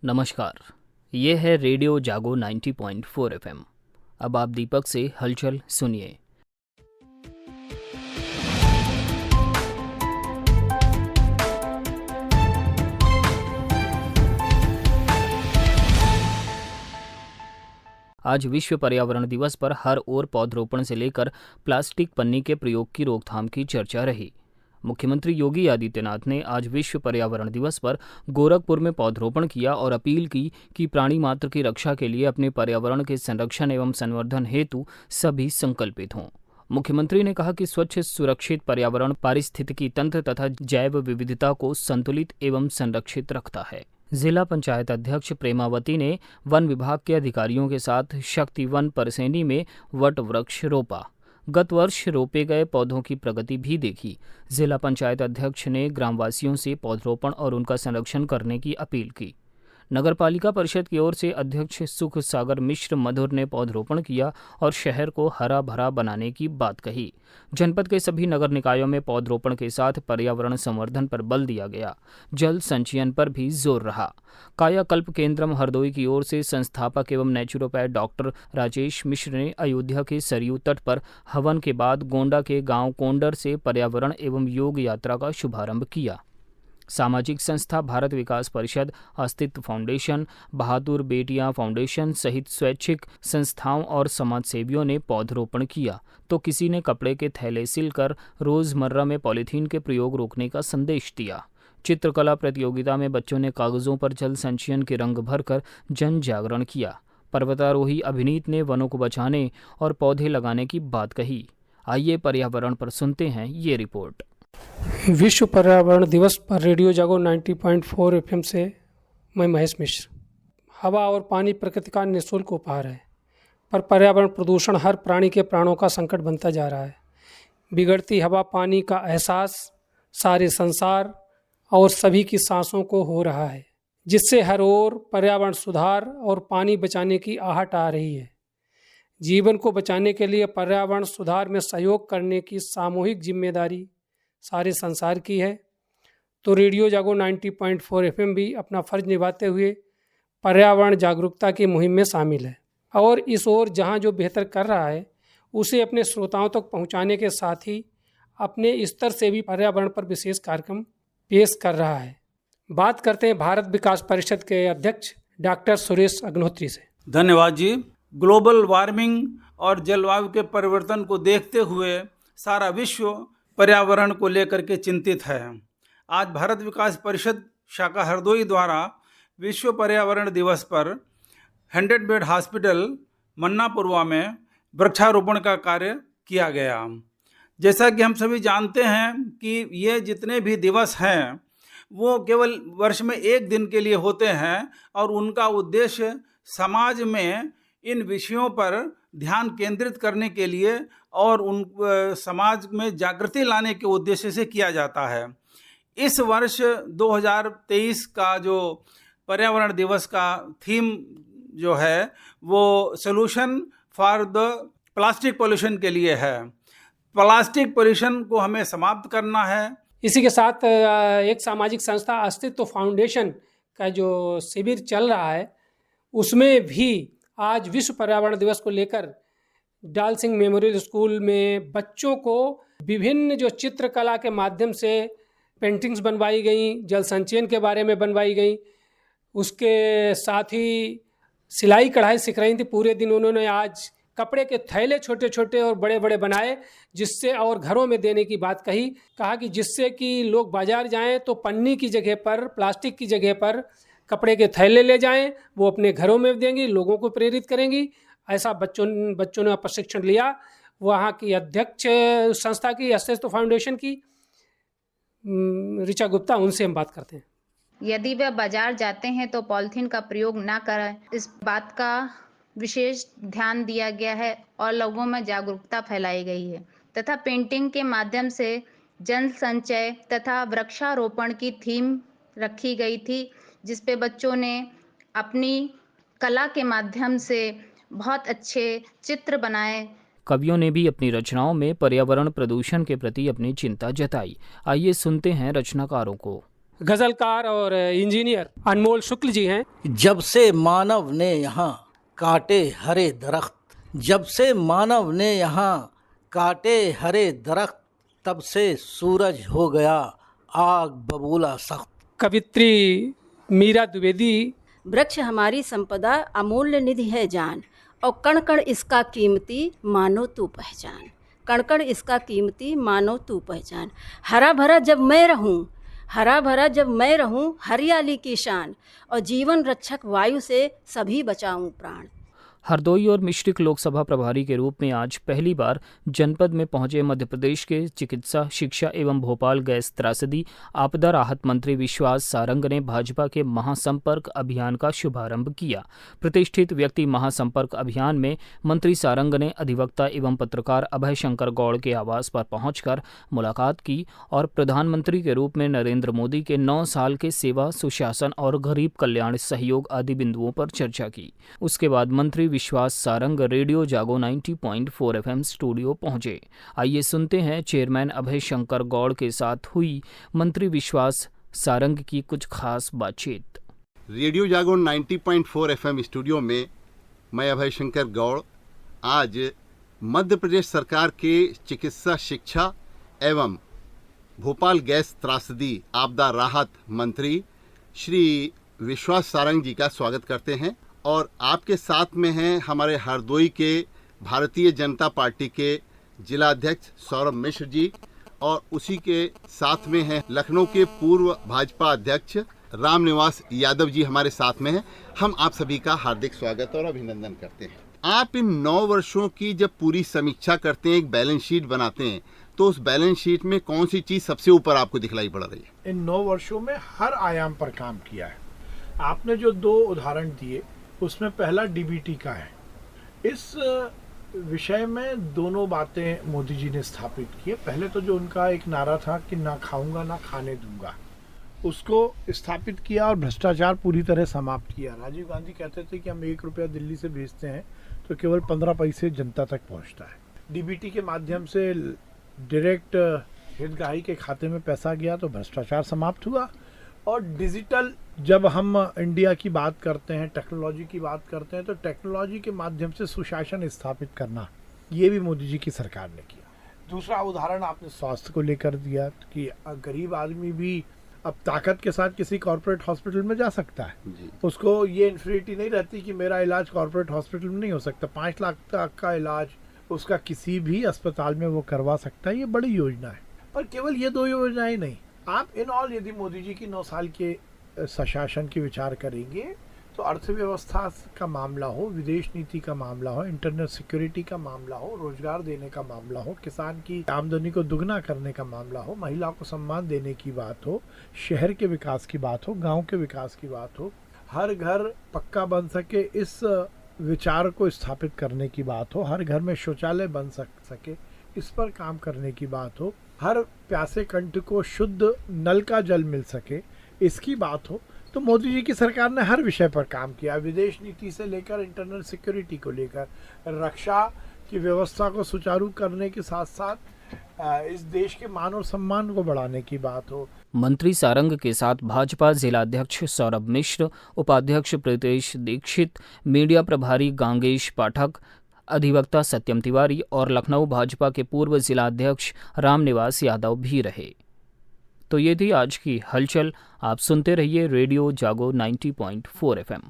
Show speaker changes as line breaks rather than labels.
नमस्कार, ये है रेडियो जागो 90.4 एफएम। अब आप दीपक से हलचल सुनिए। आज विश्व पर्यावरण दिवस पर हर ओर पौधरोपण से लेकर प्लास्टिक पन्नी के प्रयोग की रोकथाम की चर्चा रही। मुख्यमंत्री योगी आदित्यनाथ ने आज विश्व पर्यावरण दिवस पर गोरखपुर में पौधरोपण किया और अपील की कि प्राणी मात्र की रक्षा के लिए अपने पर्यावरण के संरक्षण एवं संवर्धन हेतु सभी संकल्पित हों। मुख्यमंत्री ने कहा कि स्वच्छ सुरक्षित पर्यावरण पारिस्थितिकी तंत्र तथा जैव विविधता को संतुलित एवं संरक्षित रखता है। जिला पंचायत अध्यक्ष प्रेमावती ने वन विभाग के अधिकारियों के साथ शक्ति वन परसेनी में वट वृक्ष रोपा। गत वर्ष रोपे गए पौधों की प्रगति भी देखी। जिला पंचायत अध्यक्ष ने ग्रामवासियों से पौधरोपण और उनका संरक्षण करने की अपील की। नगरपालिका परिषद की ओर से अध्यक्ष सुख सागर मिश्र मधुर ने पौधरोपण किया और शहर को हरा भरा बनाने की बात कही। जनपद के सभी नगर निकायों में पौधरोपण के साथ पर्यावरण संवर्धन पर बल दिया गया। जल संचयन पर भी जोर रहा। कायाकल्प केंद्रम हरदोई की ओर से संस्थापक एवं नेचुरोपैथ डॉक्टर राजेश मिश्र ने अयोध्या के सरयू तट पर हवन के बाद गोंडा के गांव कोंडर से पर्यावरण एवं योग यात्रा का शुभारंभ किया। सामाजिक संस्था भारत विकास परिषद, अस्तित्व फाउंडेशन, बहादुर बेटियां फाउंडेशन सहित स्वैच्छिक संस्थाओं और समाजसेवियों ने पौधरोपण किया तो किसी ने कपड़े के थैले सिलकर रोजमर्रा में पॉलीथीन के प्रयोग रोकने का संदेश दिया। चित्रकला प्रतियोगिता में बच्चों ने कागजों पर जल संचयन के रंग भरकर जन जागरण किया। पर्वतारोही अभिनीत ने वनों को बचाने और पौधे लगाने की बात कही। आइए पर्यावरण पर सुनते हैं ये रिपोर्ट।
विश्व पर्यावरण दिवस पर रेडियो जागो 90.4 एफएम से मैं महेश मिश्र। हवा और पानी प्रकृति का निःशुल्क उपहार है, पर पर्यावरण प्रदूषण हर प्राणी के प्राणों का संकट बनता जा रहा है। बिगड़ती हवा पानी का एहसास सारे संसार और सभी की सांसों को हो रहा है, जिससे हर ओर पर्यावरण सुधार और पानी बचाने की आहट आ रही है। जीवन को बचाने के लिए पर्यावरण सुधार में सहयोग करने की सामूहिक जिम्मेदारी सारे संसार की है। तो रेडियो जागो 90.4 एफएम भी अपना फर्ज निभाते हुए पर्यावरण जागरूकता की मुहिम में शामिल है और इस ओर जहां जो बेहतर कर रहा है उसे अपने श्रोताओं तक पहुंचाने के साथ ही अपने स्तर से भी पर्यावरण पर विशेष कार्यक्रम पेश कर रहा है। बात करते हैं भारत विकास परिषद के अध्यक्ष डॉक्टर सुरेश अग्निहोत्री से।
धन्यवाद जी। ग्लोबल वार्मिंग और जलवायु के परिवर्तन को देखते हुए सारा विश्व पर्यावरण को लेकर के चिंतित है। आज भारत विकास परिषद शाखा हरदोई द्वारा विश्व पर्यावरण दिवस पर 100 बेड हॉस्पिटल मन्नापुरवा में वृक्षारोपण का कार्य किया गया। जैसा कि हम सभी जानते हैं कि ये जितने भी दिवस हैं वो केवल वर्ष में एक दिन के लिए होते हैं और उनका उद्देश्य समाज में इन विषयों पर ध्यान केंद्रित करने के लिए और उन समाज में जागृति लाने के उद्देश्य से किया जाता है। इस वर्ष 2023 का जो पर्यावरण दिवस का थीम जो है वो solution for the plastic pollution के लिए है। प्लास्टिक पोल्यूशन को हमें समाप्त करना है।
इसी के साथ एक सामाजिक संस्था अस्तित्व फाउंडेशन का जो शिविर चल रहा है उसमें भी आज विश्व पर्यावरण दिवस को लेकर डाल सिंह मेमोरियल स्कूल में बच्चों को विभिन्न जो चित्रकला के माध्यम से पेंटिंग्स बनवाई गई, जल संचयन के बारे में बनवाई गई, उसके साथ ही सिलाई कढ़ाई सिख रही थी। पूरे दिन उन्होंने आज कपड़े के थैले छोटे छोटे और बड़े बड़े बनाए जिससे और घरों में देने की बात कहा कि जिससे कि लोग बाजार जाएं तो पन्नी की जगह पर, प्लास्टिक की जगह पर कपड़े के थैले ले जाएं, वो अपने घरों में देंगी, लोगों को प्रेरित करेंगी। ऐसा बच्चों ने प्रशिक्षण लिया। वहाँ की अध्यक्ष संस्था की अस्तित्व फाउंडेशन की ऋचा गुप्ता, उनसे हम बात करते हैं।
यदि वे बाजार जाते हैं तो पॉलीथीन का प्रयोग ना करें, इस बात का विशेष ध्यान दिया गया है और लोगों में जागरूकता फैलाई गई है तथा पेंटिंग के माध्यम से जल संचय तथा वृक्षारोपण की थीम रखी गई थी, जिस पे बच्चों ने अपनी कला के माध्यम से बहुत अच्छे चित्र बनाए।
कवियों ने भी अपनी रचनाओं में पर्यावरण प्रदूषण के प्रति अपनी चिंता जताई। आइए सुनते हैं रचनाकारों को।
गज़लकार और इंजीनियर अनमोल शुक्ल जी हैं।
जब से मानव ने यहाँ काटे हरे दरख्त, जब से मानव ने यहाँ काटे हरे दरख्त, तब से सूरज हो गया आग बबूला सख्त।
कवित्री मीरा द्विवेदी।
वृक्ष हमारी संपदा, अमूल्य निधि है जान, और कण कण इसका कीमती मानो तू पहचान। कण कण इसका कीमती मानो तू पहचान। हरा भरा जब मैं रहूं, हरा भरा जब मैं रहूं, हरियाली की शान, और जीवन रक्षक वायु से सभी बचाऊं प्राण।
हरदोई और मिश्रिक लोकसभा प्रभारी के रूप में आज पहली बार जनपद में पहुंचे मध्य प्रदेश के चिकित्सा, शिक्षा एवं भोपाल गैस त्रासदी आपदा राहत मंत्री विश्वास सारंग ने भाजपा के महासंपर्क अभियान का शुभारंभ किया। प्रतिष्ठित व्यक्ति महासंपर्क अभियान में मंत्री सारंग ने अधिवक्ता एवं पत्रकार अभय शंकर गौड़ के आवास पर पहुंचकर मुलाकात की और प्रधानमंत्री के रूप में नरेंद्र मोदी के 9 साल के सेवा, सुशासन और गरीब कल्याण सहयोग आदि बिंदुओं पर चर्चा की। उसके बाद मंत्री विश्वास सारंग रेडियो जागो 90.4 FM स्टूडियो पहुंचे। आइए सुनते हैं चेयरमैन अभय शंकर गौड़ के साथ हुई मंत्री विश्वास सारंग की कुछ खास बातचीत।
रेडियो जागो 90.4 FM स्टूडियो में मैं अभय शंकर गौड़ आज मध्य प्रदेश सरकार के चिकित्सा, शिक्षा एवं भोपाल गैस त्रासदी आपदा राहत मंत्री श्री विश्वास सारंग जी का स्वागत करते हैं। और आपके साथ में हैं हमारे हरदोई के भारतीय जनता पार्टी के जिला अध्यक्ष सौरभ मिश्र जी, और उसी के साथ में हैं लखनऊ के पूर्व भाजपा अध्यक्ष रामनिवास यादव जी हमारे साथ में हैं। हम आप सभी का हार्दिक स्वागत और अभिनंदन करते हैं। आप इन 9 वर्षों की जब पूरी समीक्षा करते हैं, एक बैलेंस शीट बनाते हैं, तो उस बैलेंस शीट में कौन सी चीज़ सबसे ऊपर आपको दिखलाई पड़ रही है?
इन 9 वर्षों में हर आयाम पर काम किया है। आपने जो 2 उदाहरण दिए उसमें पहला डीबीटी का है। इस विषय में दोनों बातें मोदी जी ने स्थापित की है। पहले तो जो उनका एक नारा था कि ना खाऊंगा ना खाने दूंगा, उसको स्थापित किया और भ्रष्टाचार पूरी तरह समाप्त किया। राजीव गांधी कहते थे कि हम 1 रुपया दिल्ली से भेजते हैं तो केवल 15 पैसे जनता तक पहुंचता है। डीबीटी के माध्यम से डायरेक्ट हितग्राही के खाते में पैसा गया तो भ्रष्टाचार समाप्त हुआ। और डिजिटल, जब हम इंडिया की बात करते हैं, टेक्नोलॉजी की बात करते हैं, तो टेक्नोलॉजी के माध्यम से सुशासन स्थापित करना, ये भी मोदी जी की सरकार ने किया। दूसरा उदाहरण आपने स्वास्थ्य को लेकर दिया कि गरीब आदमी भी अब ताकत के साथ किसी कॉर्पोरेट हॉस्पिटल में जा सकता है। उसको ये इन्फिनिटी नहीं रहती कि मेरा इलाज कॉर्पोरेट हॉस्पिटल में नहीं हो सकता। 5 लाख तक का इलाज उसका किसी भी अस्पताल में वो करवा सकता है। ये बड़ी योजना है। पर केवल ये 2 योजनाएं नहीं, आप इन ऑल यदि मोदी जी की 9 साल के सुशासन की विचार करेंगे तो अर्थव्यवस्था का मामला हो, विदेश नीति का मामला हो, इंटरनेट सिक्योरिटी का मामला हो, रोजगार देने का मामला हो, किसान की आमदनी को दुगना करने का मामला हो, महिला को सम्मान देने की बात हो, शहर के विकास की बात हो, गांव के विकास की बात हो, हर घर पक्का बन सके इस विचार को स्थापित करने की बात हो, हर घर में शौचालय बन सके इस पर काम करने की बात हो, हर प्यासे कंठ को शुद्ध नल का जल मिल सके इसकी बात हो, तो मोदी जी की सरकार ने हर विषय पर काम किया। विदेश नीति से लेकर इंटरनल सिक्योरिटी को लेकर, रक्षा की व्यवस्था को सुचारू करने के साथ साथ इस देश के मान और सम्मान को बढ़ाने की बात हो।
मंत्री सारंग के साथ भाजपा जिलाध्यक्ष सौरभ मिश्र, उपाध्यक्ष प्रीतेश दीक्षित, मीडिया प्रभारी गांगेश पाठक, अधिवक्ता सत्यम तिवारी और लखनऊ भाजपा के पूर्व जिलाध्यक्ष रामनिवास यादव भी रहे। तो ये थी आज की हलचल। आप सुनते रहिए रेडियो जागो 90.4 FM।